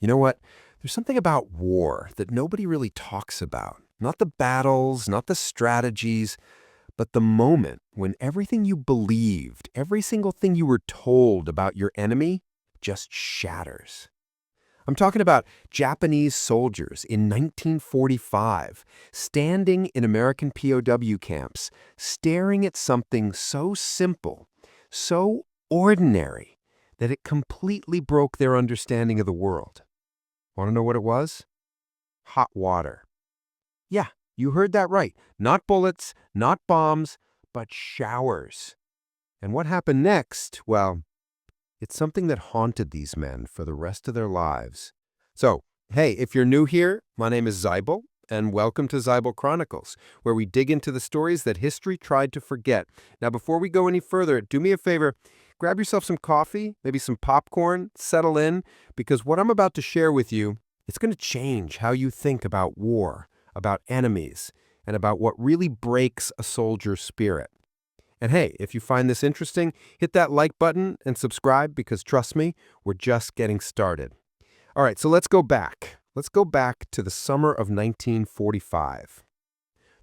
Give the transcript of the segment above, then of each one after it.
You know what? There's something about war that nobody really talks about. Not the battles, not the strategies, but the moment when everything you believed, every single thing you were told about your enemy just shatters. I'm talking about Japanese soldiers in 1945 standing in American POW camps, staring at something so simple, so ordinary, that it completely broke their understanding of the world. Want to know what it was? Hot water. Yeah, you heard that right. Not bullets, not bombs, but showers. And what happened next? Well, it's something that haunted these men for the rest of their lives. So, hey, if you're new here, my name is Zybel, and welcome to Zybel Chronicles, where we dig into the stories that history tried to forget. Now, before we go any further, do me a favor, grab yourself some coffee, maybe some popcorn, settle in, because what I'm about to share with you, it's going to change how you think about war, about enemies, and about what really breaks a soldier's spirit. And hey, if you find this interesting, hit that like button and subscribe because trust me, we're just getting started. All right, so let's go back. Let's go back to the summer of 1945.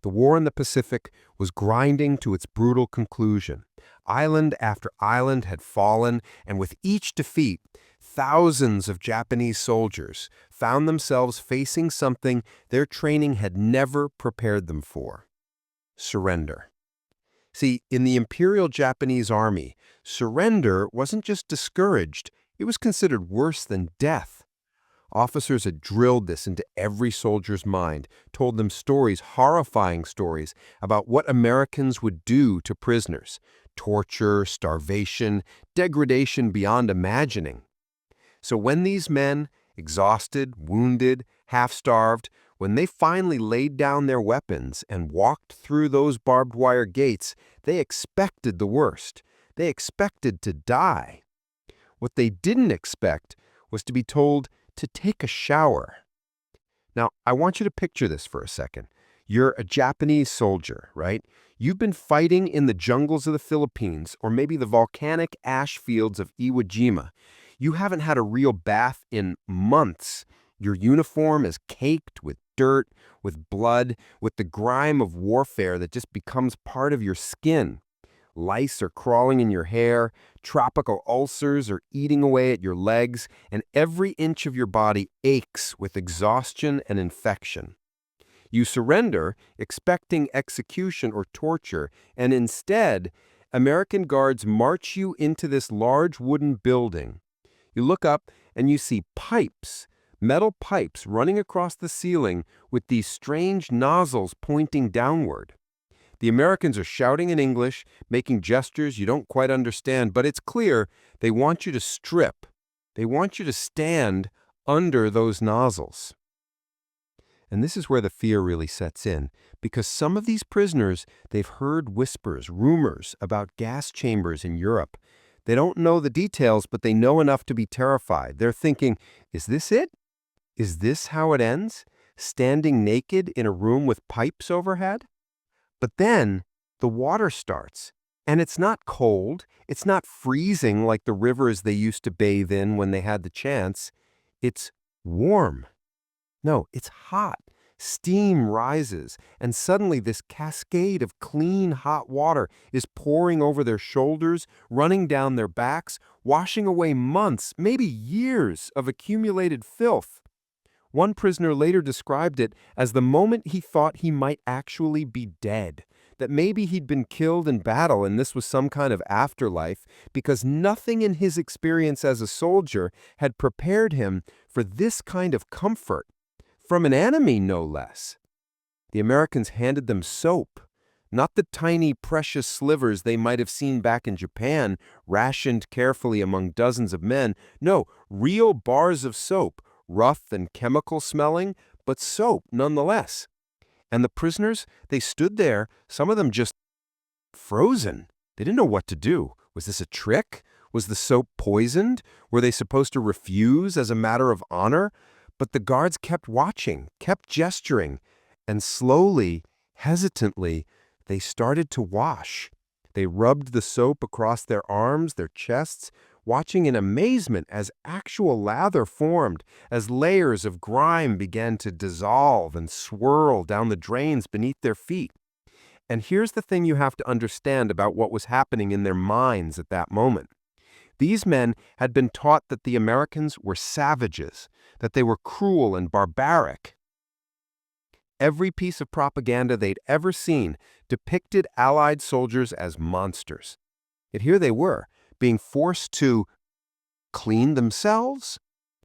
The war in the Pacific was grinding to its brutal conclusion. Island after island had fallen, and with each defeat, thousands of Japanese soldiers found themselves facing something their training had never prepared them for: surrender. See, in the Imperial Japanese Army, surrender wasn't just discouraged, it was considered worse than death. Officers had drilled this into every soldier's mind, told them stories, horrifying stories, about what Americans would do to prisoners: torture, starvation, degradation beyond imagining. So when these men, exhausted, wounded, half-starved, when they finally laid down their weapons and walked through those barbed wire gates, they expected the worst. They expected to die. What they didn't expect was to be told to take a shower. Now, I want you to picture this for a second. You're a Japanese soldier, right? You've been fighting in the jungles of the Philippines or maybe the volcanic ash fields of Iwo Jima. You haven't had a real bath in months. Your uniform is caked with dirt, with blood, with the grime of warfare that just becomes part of your skin. Lice are crawling in your hair, tropical ulcers are eating away at your legs, and every inch of your body aches with exhaustion and infection. You surrender, expecting execution or torture, and instead, American guards march you into this large wooden building. You look up and you see pipes, metal pipes running across the ceiling with these strange nozzles pointing downward. The Americans are shouting in English, making gestures you don't quite understand, but it's clear they want you to strip. They want you to stand under those nozzles. And this is where the fear really sets in, because some of these prisoners, they've heard whispers, rumors about gas chambers in Europe. They don't know the details, but they know enough to be terrified. They're thinking, is this it? Is this how it ends? Standing naked in a room with pipes overhead? But then the water starts, and it's not cold. It's not freezing like the rivers they used to bathe in when they had the chance. It's warm. No, it's hot. Steam rises, and suddenly this cascade of clean, hot water is pouring over their shoulders, running down their backs, washing away months, maybe years of accumulated filth. One prisoner later described it as the moment he thought he might actually be dead, that maybe he'd been killed in battle and this was some kind of afterlife, because nothing in his experience as a soldier had prepared him for this kind of comfort. From an enemy, no less. The Americans handed them soap, not the tiny, precious slivers they might have seen back in Japan, rationed carefully among dozens of men. No, real bars of soap, rough and chemical-smelling, but soap nonetheless. And the prisoners, they stood there, some of them just frozen. They didn't know what to do. Was this a trick? Was the soap poisoned? Were they supposed to refuse as a matter of honor? But the guards kept watching, kept gesturing, and slowly, hesitantly, they started to wash. They rubbed the soap across their arms, their chests, watching in amazement as actual lather formed, as layers of grime began to dissolve and swirl down the drains beneath their feet. And here's the thing you have to understand about what was happening in their minds at that moment. These men had been taught that the Americans were savages, that they were cruel and barbaric. Every piece of propaganda they'd ever seen depicted Allied soldiers as monsters. Yet here they were, being forced to clean themselves,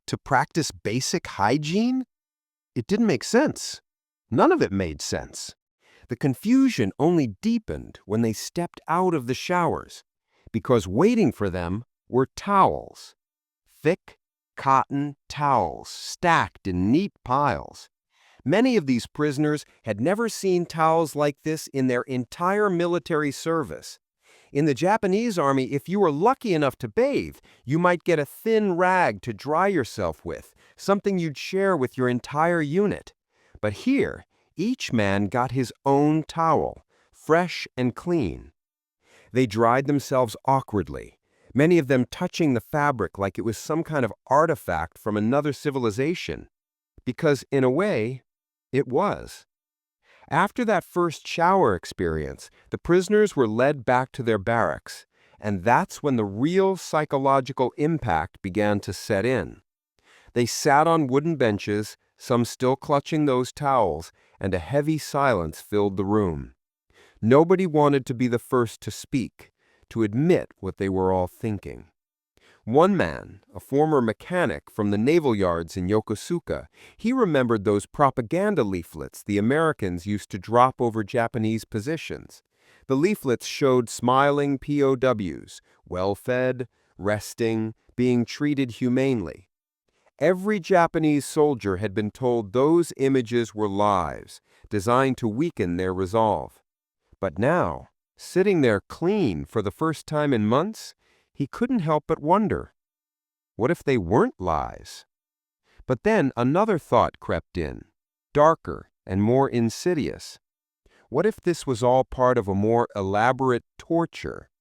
to practice basic hygiene. It didn't make sense. None of it made sense. The confusion only deepened when they stepped out of the showers, because waiting for them were towels. Thick cotton towels stacked in neat piles. Many of these prisoners had never seen towels like this in their entire military service. In the Japanese army, if you were lucky enough to bathe, you might get a thin rag to dry yourself with, something you'd share with your entire unit. But here, each man got his own towel, fresh and clean. They dried themselves awkwardly, many of them touching the fabric like it was some kind of artifact from another civilization. Because, in a way, it was. After that first shower experience, the prisoners were led back to their barracks, and that's when the real psychological impact began to set in. They sat on wooden benches, some still clutching those towels, and a heavy silence filled the room. Nobody wanted to be the first to speak, to admit what they were all thinking. One man, a former mechanic from the naval yards in Yokosuka, he remembered those propaganda leaflets the Americans used to drop over Japanese positions. The leaflets showed smiling POWs, well-fed, resting, being treated humanely. Every Japanese soldier had been told those images were lies, designed to weaken their resolve. But now, sitting there clean for the first time in months, he couldn't help but wonder, what if they weren't lies? But then another thought crept in, darker and more insidious. What if this was all part of a more elaborate torture?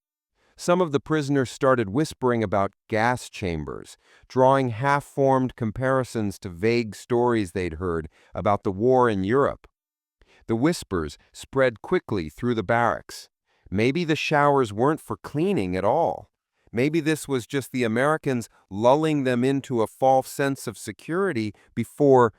Some of the prisoners started whispering about gas chambers, drawing half-formed comparisons to vague stories they'd heard about the war in Europe. The whispers spread quickly through the barracks. Maybe the showers weren't for cleaning at all. Maybe this was just the Americans lulling them into a false sense of security before.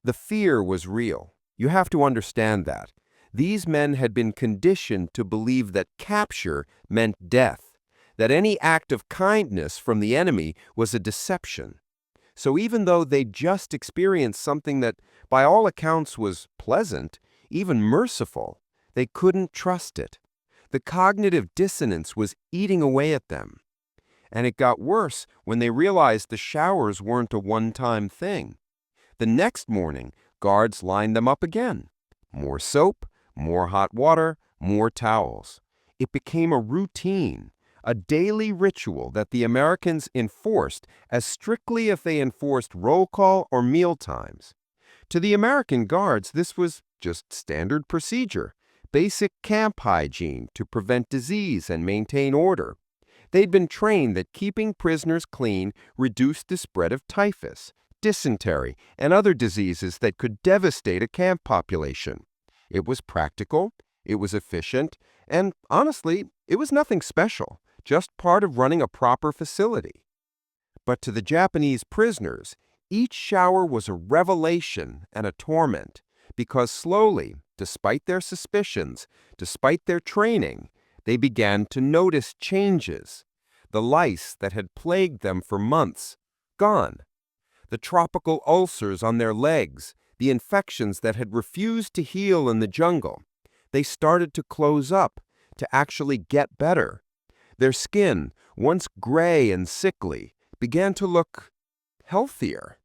The fear was real. You have to understand that. These men had been conditioned to believe that capture meant death, that any act of kindness from the enemy was a deception. So even though they'd just experienced something that, by all accounts, was pleasant, even merciful, they couldn't trust it. The cognitive dissonance was eating away at them. And it got worse when they realized the showers weren't a one-time thing. The next morning, guards lined them up again. More soap, more hot water, more towels. It became a routine, a daily ritual that the Americans enforced as strictly as they enforced roll call or meal times. To the American guards, this was just standard procedure. Basic camp hygiene to prevent disease and maintain order. They'd been trained that keeping prisoners clean reduced the spread of typhus, dysentery, and other diseases that could devastate a camp population. It was practical, it was efficient, and honestly, it was nothing special, just part of running a proper facility. But to the Japanese prisoners, each shower was a revelation and a torment, because slowly, despite their suspicions, despite their training, they began to notice changes. The lice that had plagued them for months, gone. The tropical ulcers on their legs, the infections that had refused to heal in the jungle, they started to close up, to actually get better. Their skin, once gray and sickly, began to look healthier.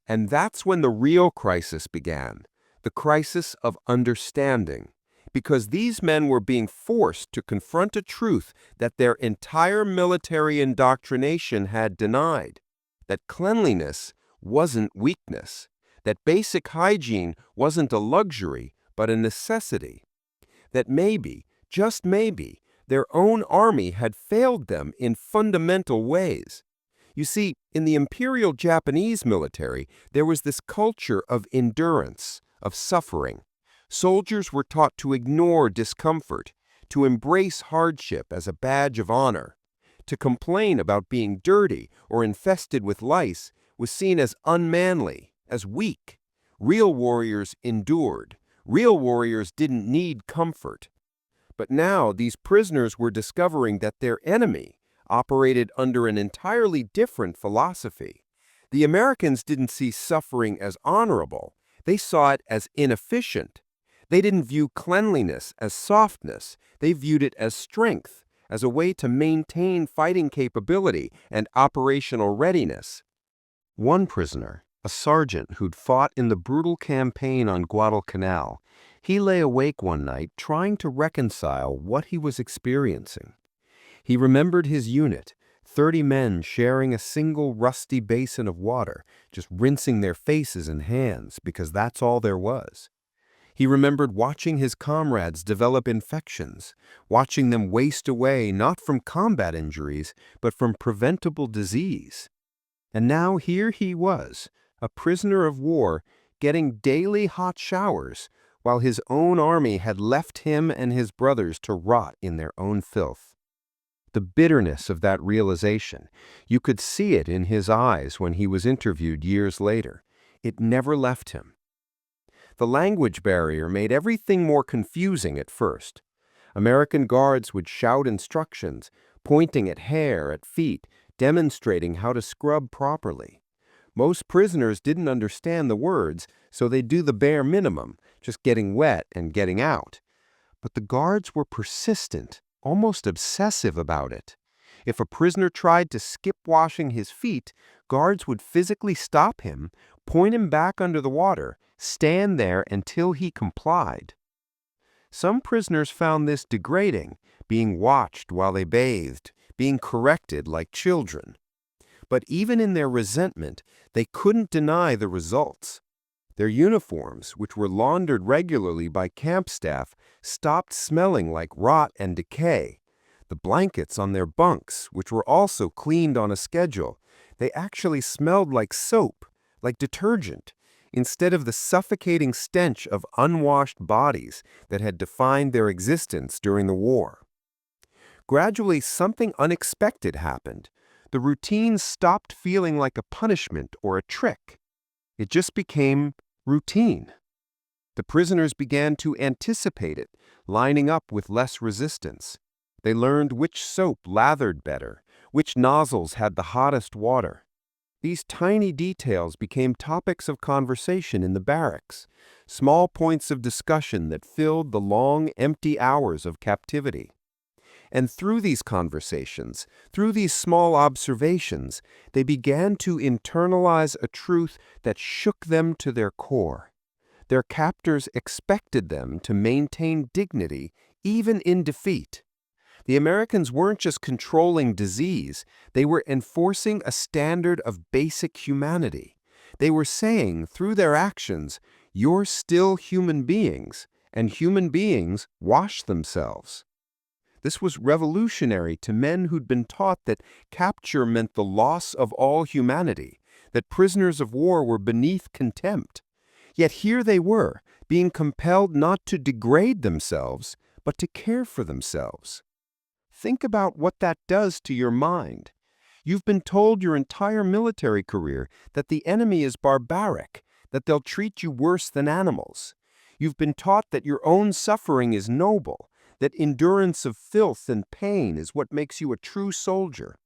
And that's when the real crisis began. The crisis of understanding, because these men were being forced to confront a truth that their entire military indoctrination had denied, that cleanliness wasn't weakness, that basic hygiene wasn't a luxury but a necessity, that maybe, just maybe, Their own army had failed them in fundamental ways. You see, in the Imperial Japanese military, there was this culture of endurance, of suffering. Soldiers were taught to ignore discomfort, to embrace hardship as a badge of honor. To complain about being dirty or infested with lice was seen as unmanly, as weak. Real warriors endured. Real warriors didn't need comfort. But now these prisoners were discovering that their enemy operated under an entirely different philosophy. The Americans didn't see suffering as honorable. They saw it as inefficient. They didn't view cleanliness as softness. They viewed it as strength, as a way to maintain fighting capability and operational readiness. One prisoner, a sergeant who'd fought in the brutal campaign on Guadalcanal, he lay awake one night trying to reconcile what he was experiencing. He remembered his unit, 30 men sharing a single rusty basin of water, just rinsing their faces and hands because that's all there was. He remembered watching his comrades develop infections, watching them waste away not from combat injuries, but from preventable disease. And now here he was, a prisoner of war, getting daily hot showers, while his own army had left him and his brothers to rot in their own filth. The bitterness of that realization, you could see it in his eyes when he was interviewed years later. It never left him. The language barrier made everything more confusing at first. American guards would shout instructions, pointing at hair, at feet, demonstrating how to scrub properly. Most prisoners didn't understand the words, so they'd do the bare minimum, just getting wet and getting out. But the guards were persistent, almost obsessive about it. If a prisoner tried to skip washing his feet, guards would physically stop him, point him back under the water, stand there until he complied. Some prisoners found this degrading, being watched while they bathed, being corrected like children. But even in their resentment, they couldn't deny the results. Their uniforms, which were laundered regularly by camp staff, stopped smelling like rot and decay. The blankets on their bunks, which were also cleaned on a schedule, they actually smelled like soap, like detergent, instead of the suffocating stench of unwashed bodies that had defined their existence during the war. Gradually, something unexpected happened. The routine stopped feeling like a punishment or a trick. It just became routine. The prisoners began to anticipate it, lining up with less resistance. They learned which soap lathered better, which nozzles had the hottest water. These tiny details became topics of conversation in the barracks, small points of discussion that filled the long, empty hours of captivity. And through these conversations, through these small observations, they began to internalize a truth that shook them to their core. Their captors expected them to maintain dignity even in defeat. The Americans weren't just controlling disease, they were enforcing a standard of basic humanity. They were saying, through their actions, you're still human beings, and human beings wash themselves. This was revolutionary to men who'd been taught that capture meant the loss of all humanity, that prisoners of war were beneath contempt. Yet here they were, being compelled not to degrade themselves, but to care for themselves. Think about what that does to your mind. You've been told your entire military career that the enemy is barbaric, that they'll treat you worse than animals. You've been taught that your own suffering is noble, that endurance of filth and pain is what makes you a true soldier.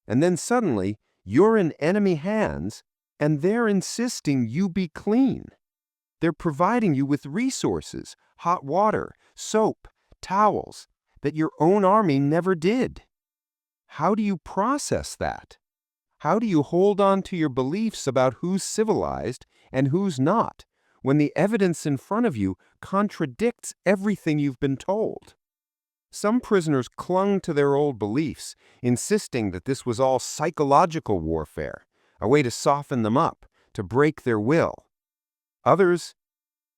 And then suddenly, you're in enemy hands, and they're insisting you be clean. They're providing you with resources, hot water, soap, towels, that your own army never did. How do you process that? How do you hold on to your beliefs about who's civilized and who's not, when the evidence in front of you contradicts everything you've been told? Some prisoners clung to their old beliefs, insisting that this was all psychological warfare, a way to soften them up, to break their will. Others,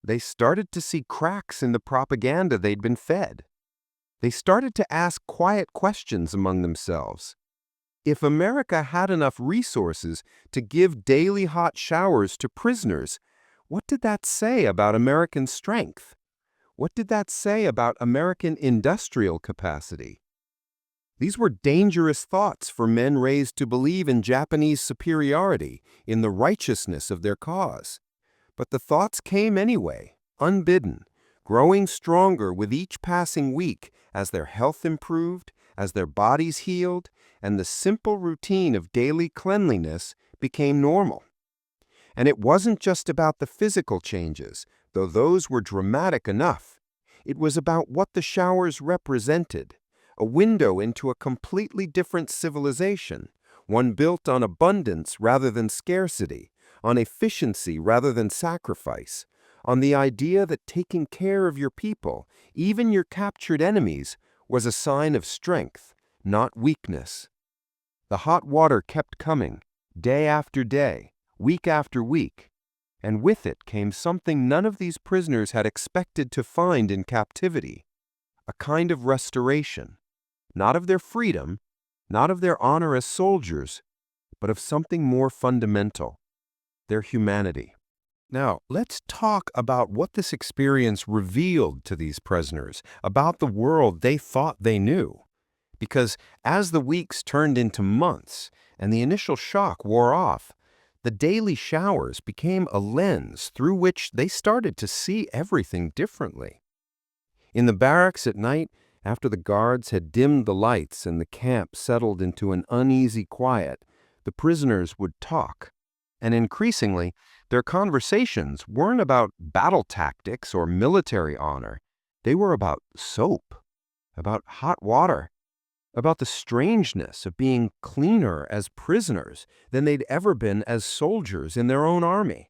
they started to see cracks in the propaganda they'd been fed. They started to ask quiet questions among themselves. If America had enough resources to give daily hot showers to prisoners, what did that say about American strength? What did that say about American industrial capacity? These were dangerous thoughts for men raised to believe in Japanese superiority, in the righteousness of their cause. But the thoughts came anyway, unbidden, growing stronger with each passing week as their health improved, as their bodies healed, and the simple routine of daily cleanliness became normal. And it wasn't just about the physical changes, though those were dramatic enough. It was about what the showers represented, a window into a completely different civilization, one built on abundance rather than scarcity, on efficiency rather than sacrifice, on the idea that taking care of your people, even your captured enemies, was a sign of strength, not weakness. The hot water kept coming, day after day, week after week, and with it came something none of these prisoners had expected to find in captivity, a kind of restoration, not of their freedom, not of their honor as soldiers, but of something more fundamental, their humanity. Now, let's talk about what this experience revealed to these prisoners about the world they thought they knew. Because as the weeks turned into months and the initial shock wore off, the daily showers became a lens through which they started to see everything differently. In the barracks at night, after the guards had dimmed the lights and the camp settled into an uneasy quiet, the prisoners would talk. And increasingly, their conversations weren't about battle tactics or military honor. They were about soap, about hot water, about the strangeness of being cleaner as prisoners than they'd ever been as soldiers in their own army.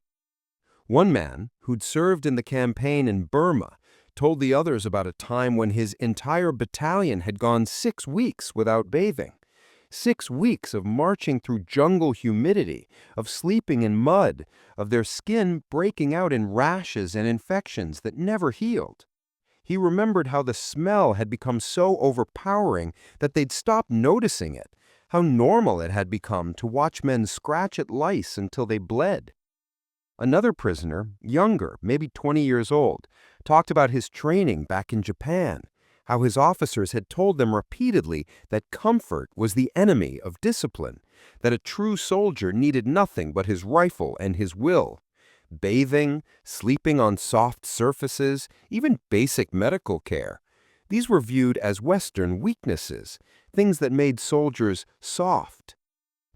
One man, who'd served in the campaign in Burma, told the others about a time when his entire battalion had gone 6 weeks without bathing. 6 weeks of marching through jungle humidity, of sleeping in mud, of their skin breaking out in rashes and infections that never healed. He remembered how the smell had become so overpowering that they'd stopped noticing it, how normal it had become to watch men scratch at lice until they bled. Another prisoner, younger, maybe 20 years old, talked about his training back in Japan, how his officers had told them repeatedly that comfort was the enemy of discipline, that a true soldier needed nothing but his rifle and his will. Bathing, sleeping on soft surfaces, even basic medical care. These were viewed as Western weaknesses, things that made soldiers soft.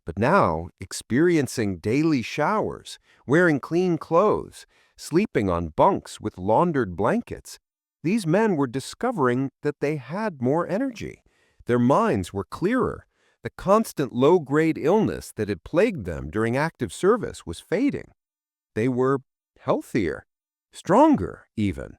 But now, experiencing daily showers, wearing clean clothes, sleeping on bunks with laundered blankets, these men were discovering that they had more energy. Their minds were clearer. The constant low-grade illness that had plagued them during active service was fading. They were healthier, stronger even.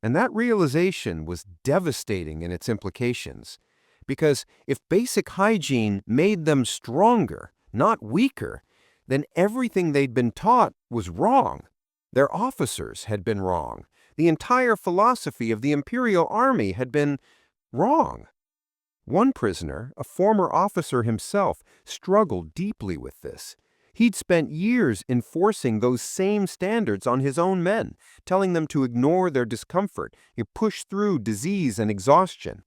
And that realization was devastating in its implications. Because if basic hygiene made them stronger, not weaker, then everything they'd been taught was wrong. Their officers had been wrong. The entire philosophy of the Imperial Army had been wrong. One prisoner, a former officer himself, struggled deeply with this. He'd spent years enforcing those same standards on his own men, telling them to ignore their discomfort, push through disease and exhaustion.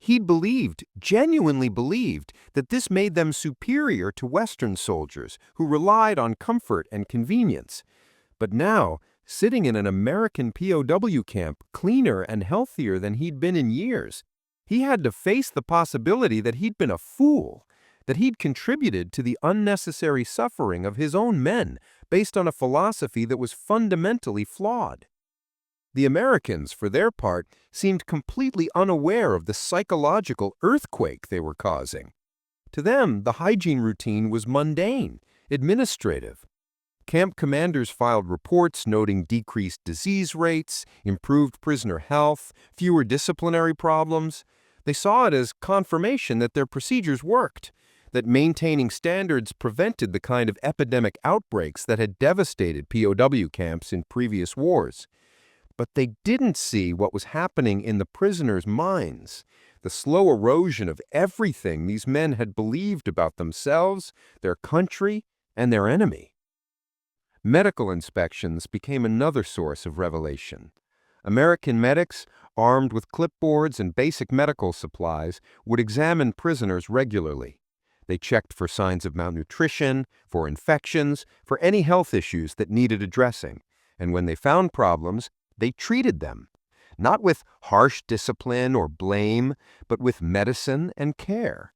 He'd believed, genuinely believed, that this made them superior to Western soldiers who relied on comfort and convenience. But now, sitting in an American POW camp, cleaner and healthier than he'd been in years, he had to face the possibility that he'd been a fool, that he'd contributed to the unnecessary suffering of his own men based on a philosophy that was fundamentally flawed. The Americans, for their part, seemed completely unaware of the psychological earthquake they were causing. To them, the hygiene routine was mundane, administrative. Camp commanders filed reports noting decreased disease rates, improved prisoner health, fewer disciplinary problems. They saw it as confirmation that their procedures worked, that maintaining standards prevented the kind of epidemic outbreaks that had devastated POW camps in previous wars. But they didn't see what was happening in the prisoners' minds, the slow erosion of everything these men had believed about themselves, their country, and their enemy. Medical inspections became another source of revelation. American medics, armed with clipboards and basic medical supplies, would examine prisoners regularly. They checked for signs of malnutrition, for infections, for any health issues that needed addressing, and when they found problems, they treated them, not with harsh discipline or blame, but with medicine and care.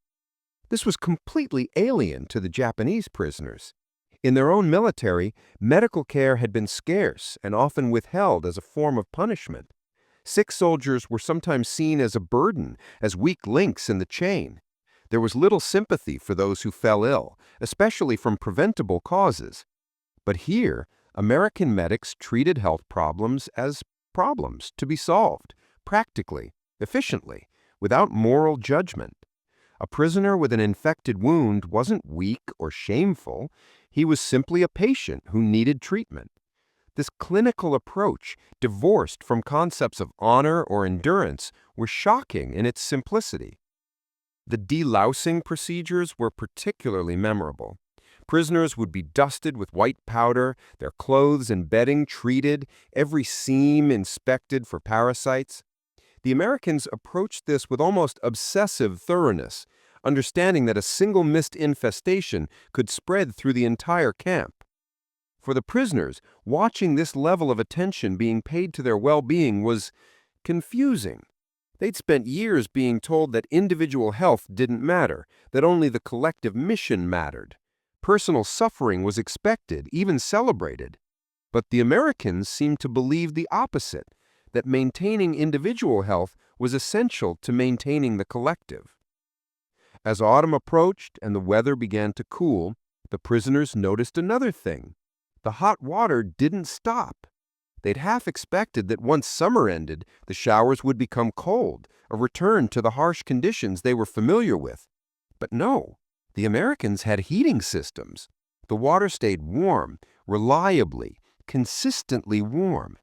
This was completely alien to the Japanese prisoners. In their own military, medical care had been scarce and often withheld as a form of punishment. Sick soldiers were sometimes seen as a burden, as weak links in the chain. There was little sympathy for those who fell ill, especially from preventable causes. But here, American medics treated health problems as problems to be solved, practically, efficiently, without moral judgment. A prisoner with an infected wound wasn't weak or shameful. He was simply a patient who needed treatment. This clinical approach, divorced from concepts of honor or endurance, was shocking in its simplicity. The delousing procedures were particularly memorable. Prisoners would be dusted with white powder, their clothes and bedding treated, every seam inspected for parasites. The Americans approached this with almost obsessive thoroughness, understanding that a single mist infestation could spread through the entire camp. For the prisoners, watching this level of attention being paid to their well-being was confusing. They'd spent years being told that individual health didn't matter, that only the collective mission mattered. Personal suffering was expected, even celebrated. But the Americans seemed to believe the opposite, that maintaining individual health was essential to maintaining the collective. As autumn approached and the weather began to cool, the prisoners noticed another thing. The hot water didn't stop. They'd half expected that once summer ended, the showers would become cold, a return to the harsh conditions they were familiar with. But no, the Americans had heating systems. The water stayed warm, reliably, consistently warm.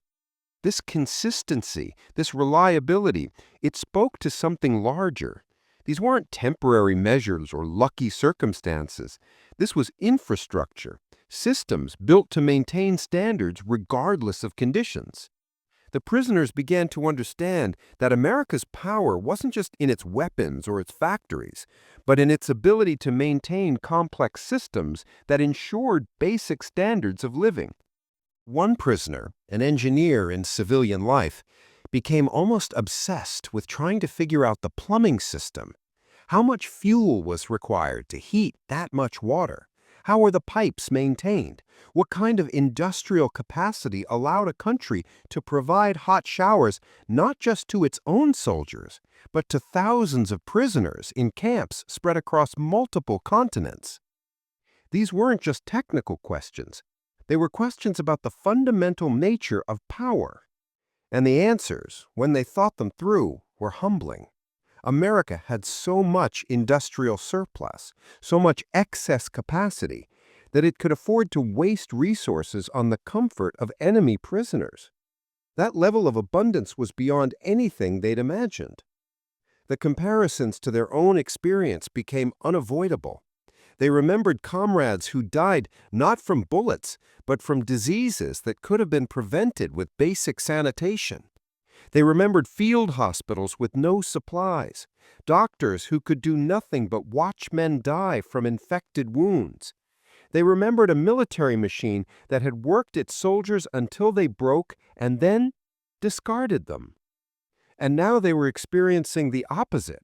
This consistency, this reliability, it spoke to something larger. These weren't temporary measures or lucky circumstances. This was infrastructure, systems built to maintain standards regardless of conditions. The prisoners began to understand that America's power wasn't just in its weapons or its factories, but in its ability to maintain complex systems that ensured basic standards of living. One prisoner, an engineer in civilian life, became almost obsessed with trying to figure out the plumbing system. How much fuel was required to heat that much water? How were the pipes maintained? What kind of industrial capacity allowed a country to provide hot showers not just to its own soldiers, but to thousands of prisoners in camps spread across multiple continents? These weren't just technical questions. They were questions about the fundamental nature of power. And the answers, when they thought them through, were humbling. America had so much industrial surplus, so much excess capacity, that it could afford to waste resources on the comfort of enemy prisoners. That level of abundance was beyond anything they'd imagined. The comparisons to their own experience became unavoidable. They remembered comrades who died not from bullets, but from diseases that could have been prevented with basic sanitation. They remembered field hospitals with no supplies, doctors who could do nothing but watch men die from infected wounds. They remembered a military machine that had worked its soldiers until they broke and then discarded them. And now they were experiencing the opposite.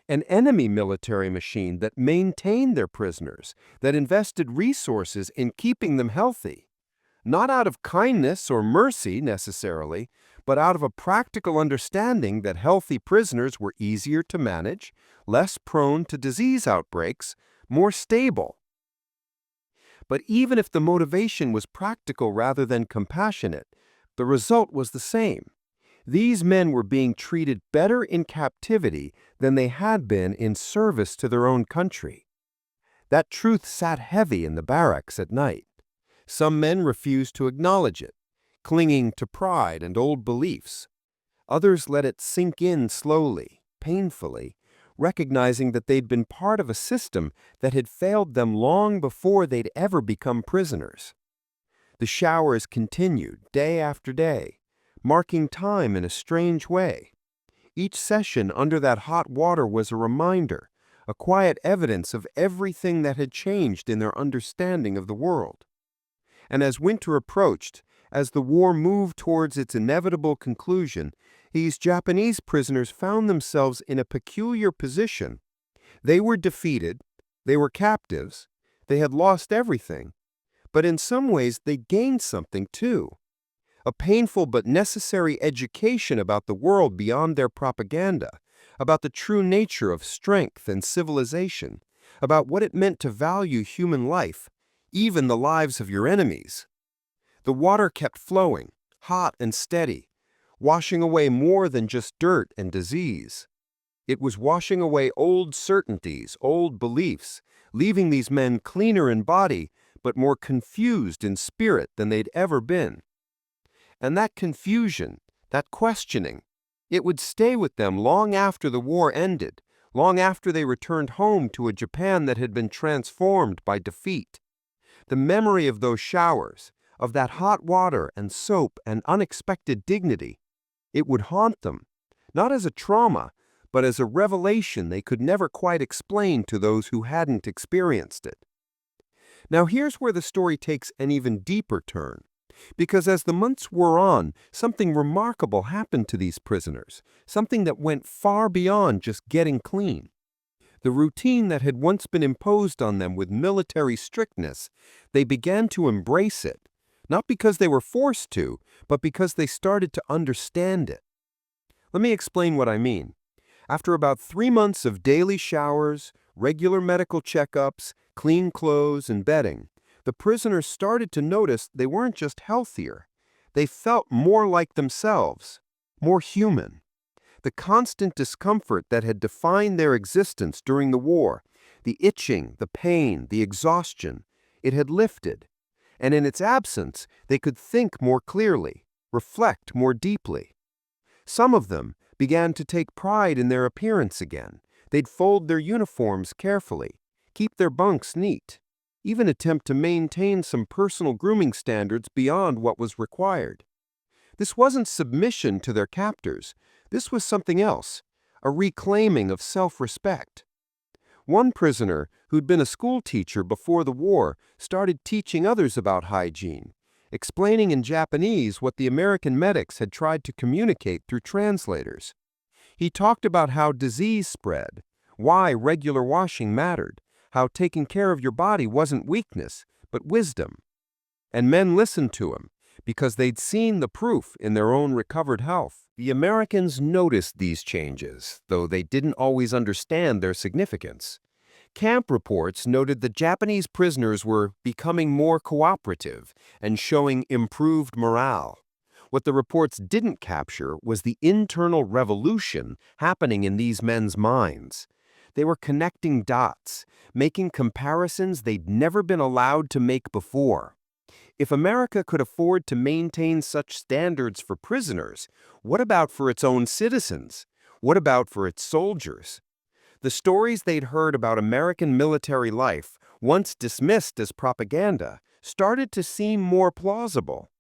An enemy military machine that maintained their prisoners, that invested resources in keeping them healthy. Not out of kindness or mercy necessarily, but out of a practical understanding that healthy prisoners were easier to manage, less prone to disease outbreaks, more stable. But even if the motivation was practical rather than compassionate, the result was the same. These men were being treated better in captivity than they had been in service to their own country. That truth sat heavy in the barracks at night. Some men refused to acknowledge it. clinging to pride and old beliefs. Others let it sink in slowly, painfully, recognizing that they'd been part of a system that had failed them long before they'd ever become prisoners. The showers continued day after day, marking time in a strange way. Each session under that hot water was a reminder, a quiet evidence of everything that had changed in their understanding of the world. And as winter approached, as the war moved towards its inevitable conclusion, these Japanese prisoners found themselves in a peculiar position. They were defeated, they were captives, they had lost everything, but in some ways they gained something too. A painful but necessary education about the world beyond their propaganda, about the true nature of strength and civilization, about what it meant to value human life, even the lives of your enemies. The water kept flowing, hot and steady, washing away more than just dirt and disease. It was washing away old certainties, old beliefs, leaving these men cleaner in body, but more confused in spirit than they'd ever been. And that confusion, that questioning, it would stay with them long after the war ended, long after they returned home to a Japan that had been transformed by defeat. The memory of those showers, of that hot water and soap and unexpected dignity, it would haunt them, not as a trauma, but as a revelation they could never quite explain to those who hadn't experienced it. Now here's where the story takes an even deeper turn, because as the months wore on, something remarkable happened to these prisoners, something that went far beyond just getting clean. The routine that had once been imposed on them with military strictness, they began to embrace it, not because they were forced to, but because they started to understand it. Let me explain what I mean. After about 3 months of daily showers, regular medical checkups, clean clothes, and bedding, the prisoners started to notice they weren't just healthier. They felt more like themselves, more human. The constant discomfort that had defined their existence during the war, the itching, the pain, the exhaustion, it had lifted. And in its absence, they could think more clearly, reflect more deeply. Some of them began to take pride in their appearance again. They'd fold their uniforms carefully, keep their bunks neat, even attempt to maintain some personal grooming standards beyond what was required. This wasn't submission to their captors. This was something else, a reclaiming of self-respect. One prisoner, who'd been a school teacher before the war, started teaching others about hygiene, explaining in Japanese what the American medics had tried to communicate through translators. He talked about how disease spread, why regular washing mattered, how taking care of your body wasn't weakness, but wisdom. And men listened to him, because they'd seen the proof in their own recovered health. The Americans noticed these changes, though they didn't always understand their significance. Camp reports noted that Japanese prisoners were becoming more cooperative and showing improved morale. What the reports didn't capture was the internal revolution happening in these men's minds. They were connecting dots, making comparisons they'd never been allowed to make before. If America could afford to maintain such standards for prisoners, what about for its own citizens? What about for its soldiers? The stories they'd heard about American military life, once dismissed as propaganda, started to seem more plausible.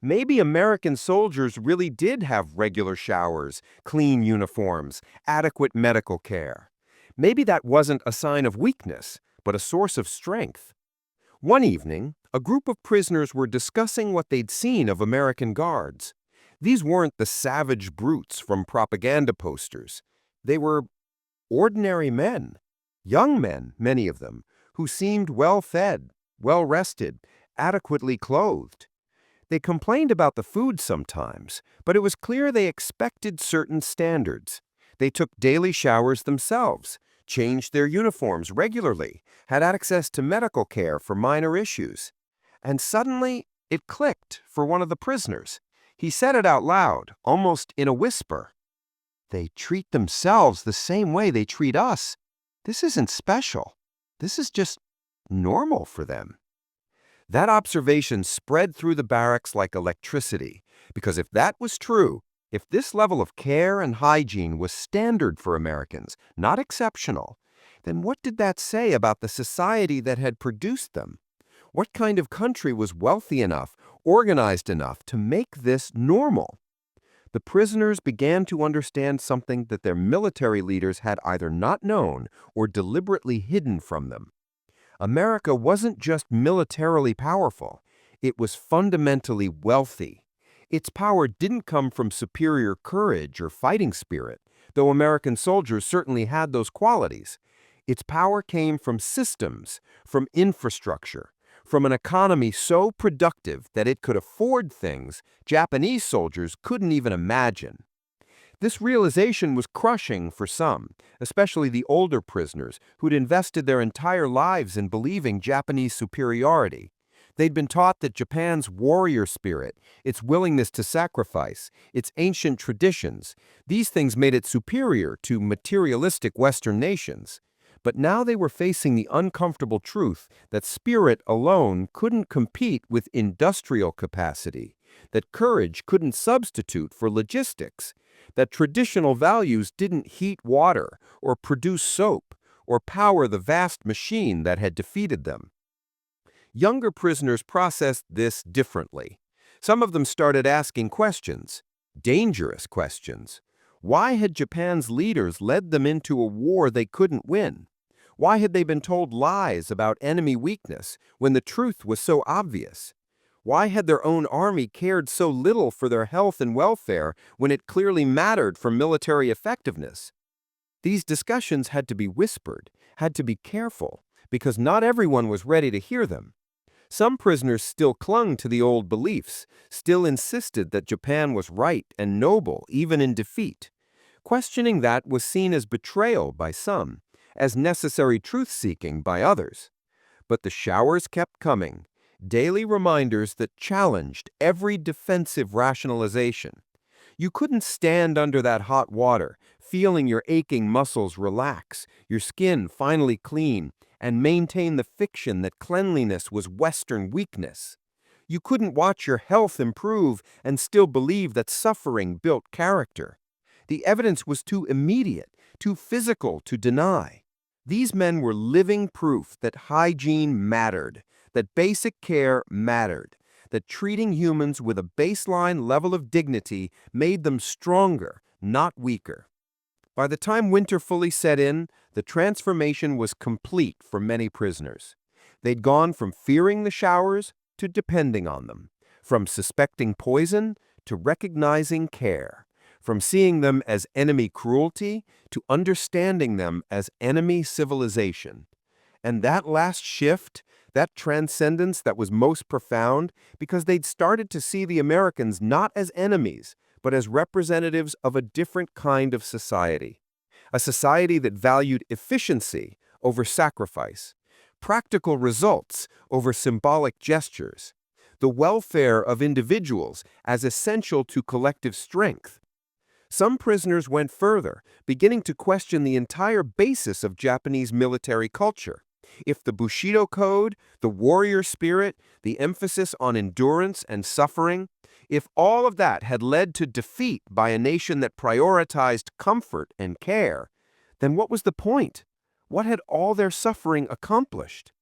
Maybe American soldiers really did have regular showers, clean uniforms, adequate medical care. Maybe that wasn't a sign of weakness, but a source of strength. One evening, a group of prisoners were discussing what they'd seen of American guards. These weren't the savage brutes from propaganda posters. They were ordinary men, young men, many of them, who seemed well-fed, well-rested, adequately clothed. They complained about the food sometimes, but it was clear they expected certain standards. They took daily showers themselves, changed their uniforms regularly, had access to medical care for minor issues. And suddenly, it clicked for one of the prisoners. He said it out loud, almost in a whisper. "They treat themselves the same way they treat us. This isn't special. This is just normal for them." That observation spread through the barracks like electricity, because if that was true, if this level of care and hygiene was standard for Americans, not exceptional, then what did that say about the society that had produced them? What kind of country was wealthy enough, organized enough to make this normal? The prisoners began to understand something that their military leaders had either not known or deliberately hidden from them. America wasn't just militarily powerful, it was fundamentally wealthy. Its power didn't come from superior courage or fighting spirit, though American soldiers certainly had those qualities. Its power came from systems, from infrastructure, from an economy so productive that it could afford things Japanese soldiers couldn't even imagine. This realization was crushing for some, especially the older prisoners who'd invested their entire lives in believing Japanese superiority. They'd been taught that Japan's warrior spirit, its willingness to sacrifice, its ancient traditions, these things made it superior to materialistic Western nations. But now they were facing the uncomfortable truth that spirit alone couldn't compete with industrial capacity, that courage couldn't substitute for logistics, that traditional values didn't heat water or produce soap or power the vast machine that had defeated them. Younger prisoners processed this differently. Some of them started asking questions, dangerous questions. Why had Japan's leaders led them into a war they couldn't win? Why had they been told lies about enemy weakness when the truth was so obvious? Why had their own army cared so little for their health and welfare when it clearly mattered for military effectiveness? These discussions had to be whispered, had to be careful, because not everyone was ready to hear them. Some prisoners still clung to the old beliefs, still insisted that Japan was right and noble even in defeat. Questioning that was seen as betrayal by some, as necessary truth-seeking by others. But the showers kept coming, daily reminders that challenged every defensive rationalization. You couldn't stand under that hot water, feeling your aching muscles relax, your skin finally clean, and maintain the fiction that cleanliness was Western weakness. You couldn't watch your health improve and still believe that suffering built character. The evidence was too immediate, too physical to deny. These men were living proof that hygiene mattered, that basic care mattered, that treating humans with a baseline level of dignity made them stronger, not weaker. By the time winter fully set in, the transformation was complete for many prisoners. They'd gone from fearing the showers to depending on them, from suspecting poison to recognizing care, from seeing them as enemy cruelty to understanding them as enemy civilization. And that last shift, that transcendence that was most profound, because they'd started to see the Americans not as enemies, but as representatives of a different kind of society. A society that valued efficiency over sacrifice, practical results over symbolic gestures, the welfare of individuals as essential to collective strength. Some prisoners went further, beginning to question the entire basis of Japanese military culture. If the Bushido Code, the warrior spirit, the emphasis on endurance and suffering, if all of that had led to defeat by a nation that prioritized comfort and care, then what was the point? What had all their suffering accomplished?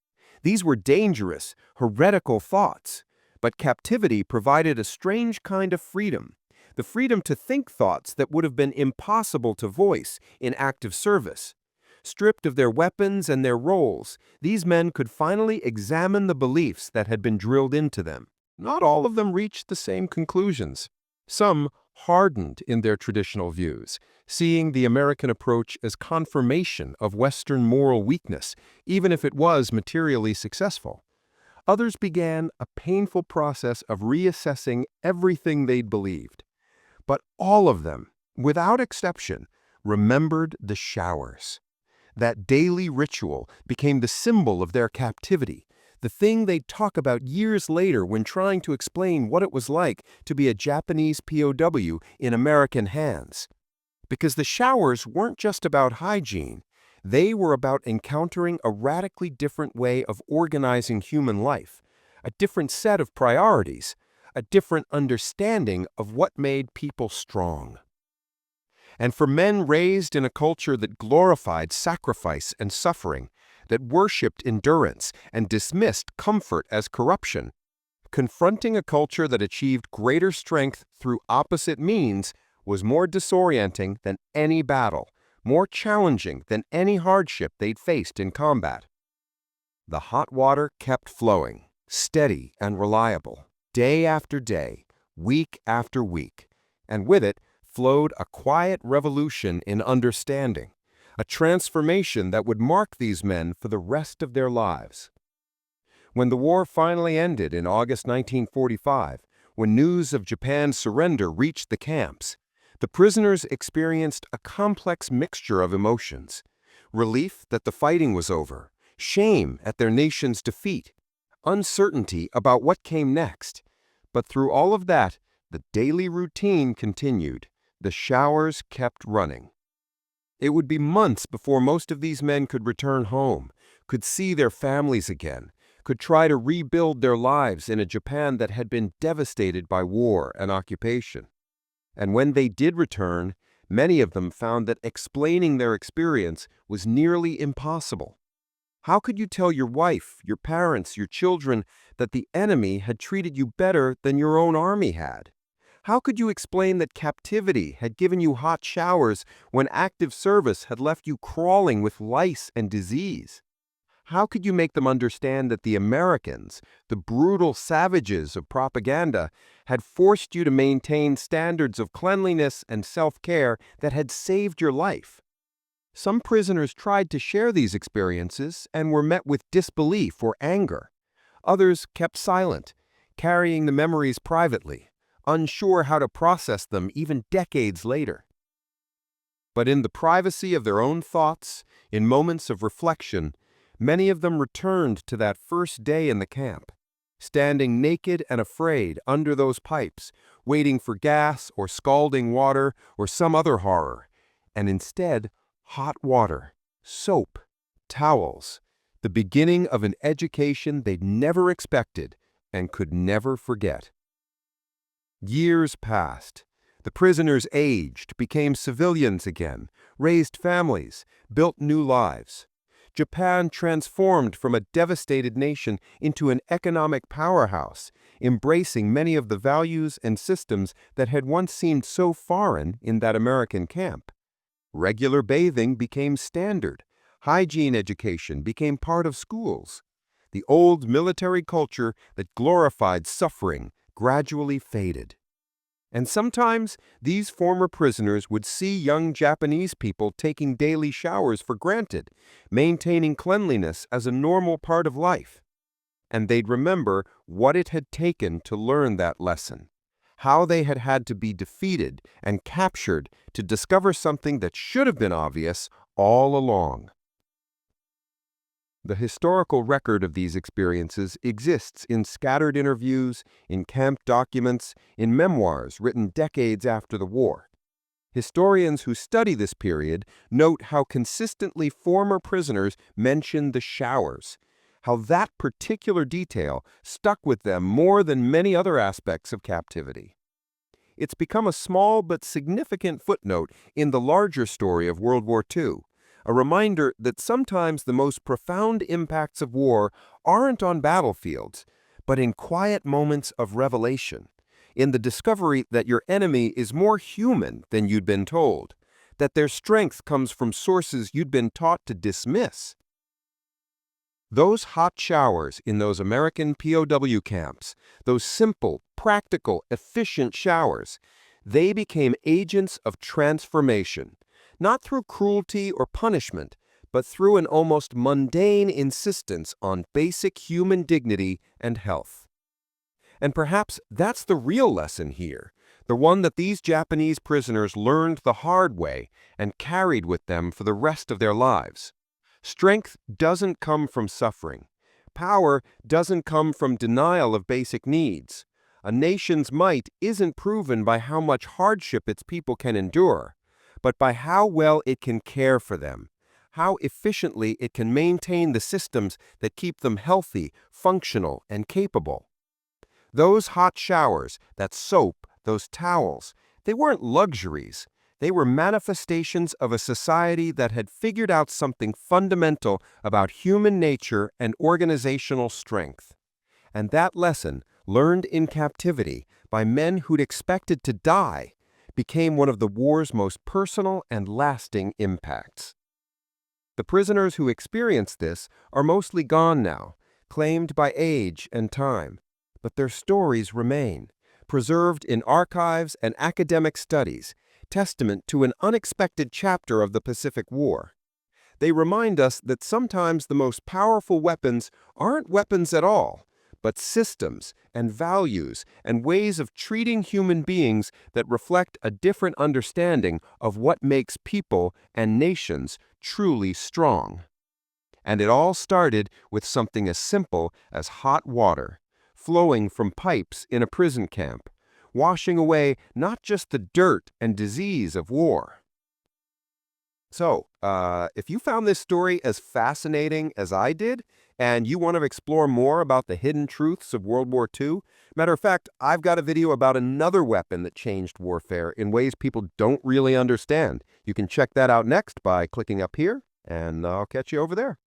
These were dangerous, heretical thoughts, but captivity provided a strange kind of freedom. The freedom to think thoughts that would have been impossible to voice in active service. Stripped of their weapons and their roles, these men could finally examine the beliefs that had been drilled into them. Not all of them reached the same conclusions. Some hardened in their traditional views, seeing the American approach as confirmation of Western moral weakness, even if it was materially successful. Others began a painful process of reassessing everything they'd believed. But all of them, without exception, remembered the showers. That daily ritual became the symbol of their captivity, the thing they'd talk about years later when trying to explain what it was like to be a Japanese POW in American hands. Because the showers weren't just about hygiene, they were about encountering a radically different way of organizing human life, a different set of priorities, a different understanding of what made people strong. And for men raised in a culture that glorified sacrifice and suffering, that worshipped endurance and dismissed comfort as corruption, confronting a culture that achieved greater strength through opposite means was more disorienting than any battle, more challenging than any hardship they'd faced in combat. The hot water kept flowing, steady and reliable, day after day, week after week, and with it flowed a quiet revolution in understanding, a transformation that would mark these men for the rest of their lives. When the war finally ended in August 1945, when news of Japan's surrender reached the camps, the prisoners experienced a complex mixture of emotions: relief that the fighting was over, shame at their nation's defeat, uncertainty about what came next. But through all of that, the daily routine continued. The showers kept running. It would be months before most of these men could return home, could see their families again, could try to rebuild their lives in a Japan that had been devastated by war and occupation. And when they did return, many of them found that explaining their experience was nearly impossible. How could you tell your wife, your parents, your children that the enemy had treated you better than your own army had? How could you explain that captivity had given you hot showers when active service had left you crawling with lice and disease? How could you make them understand that the Americans, the brutal savages of propaganda, had forced you to maintain standards of cleanliness and self-care that had saved your life? Some prisoners tried to share these experiences and were met with disbelief or anger. Others kept silent, carrying the memories privately, unsure how to process them even decades later. But in the privacy of their own thoughts, in moments of reflection, many of them returned to that first day in the camp, standing naked and afraid under those pipes, waiting for gas or scalding water or some other horror, and instead, hot water, soap, towels, the beginning of an education they'd never expected and could never forget. Years passed. The prisoners aged, became civilians again, raised families, built new lives. Japan transformed from a devastated nation into an economic powerhouse, embracing many of the values and systems that had once seemed so foreign in that American camp. Regular bathing became standard. Hygiene education became part of schools. The old military culture that glorified suffering gradually faded. And sometimes these former prisoners would see young Japanese people taking daily showers for granted, maintaining cleanliness as a normal part of life. And they'd remember what it had taken to learn that lesson, how they had had to be defeated and captured to discover something that should have been obvious all along. The historical record of these experiences exists in scattered interviews, in camp documents, in memoirs written decades after the war. Historians who study this period note how consistently former prisoners mention the showers, how that particular detail stuck with them more than many other aspects of captivity. It's become a small but significant footnote in the larger story of World War II, a reminder that sometimes the most profound impacts of war aren't on battlefields, but in quiet moments of revelation, in the discovery that your enemy is more human than you'd been told, that their strength comes from sources you'd been taught to dismiss. Those hot showers in those American POW camps, those simple, practical, efficient showers, they became agents of transformation, not through cruelty or punishment, but through an almost mundane insistence on basic human dignity and health. And perhaps that's the real lesson here, the one that these Japanese prisoners learned the hard way and carried with them for the rest of their lives. Strength doesn't come from suffering. Power doesn't come from denial of basic needs. A nation's might isn't proven by how much hardship its people can endure, but by how well it can care for them, how efficiently it can maintain the systems that keep them healthy, functional, and capable. Those hot showers, that soap, those towels, they weren't luxuries. They were manifestations of a society that had figured out something fundamental about human nature and organizational strength. And that lesson, learned in captivity by men who'd expected to die, became one of the war's most personal and lasting impacts. The prisoners who experienced this are mostly gone now, claimed by age and time, but their stories remain, preserved in archives and academic studies, testament to an unexpected chapter of the Pacific War. They remind us that sometimes the most powerful weapons aren't weapons at all, but systems and values and ways of treating human beings that reflect a different understanding of what makes people and nations truly strong. And it all started with something as simple as hot water, flowing from pipes in a prison camp, washing away not just the dirt and disease of war. So, if you found this story as fascinating as I did, and you want to explore more about the hidden truths of World War II, matter of fact, I've got a video about another weapon that changed warfare in ways people don't really understand. You can check that out next by clicking up here, and I'll catch you over there.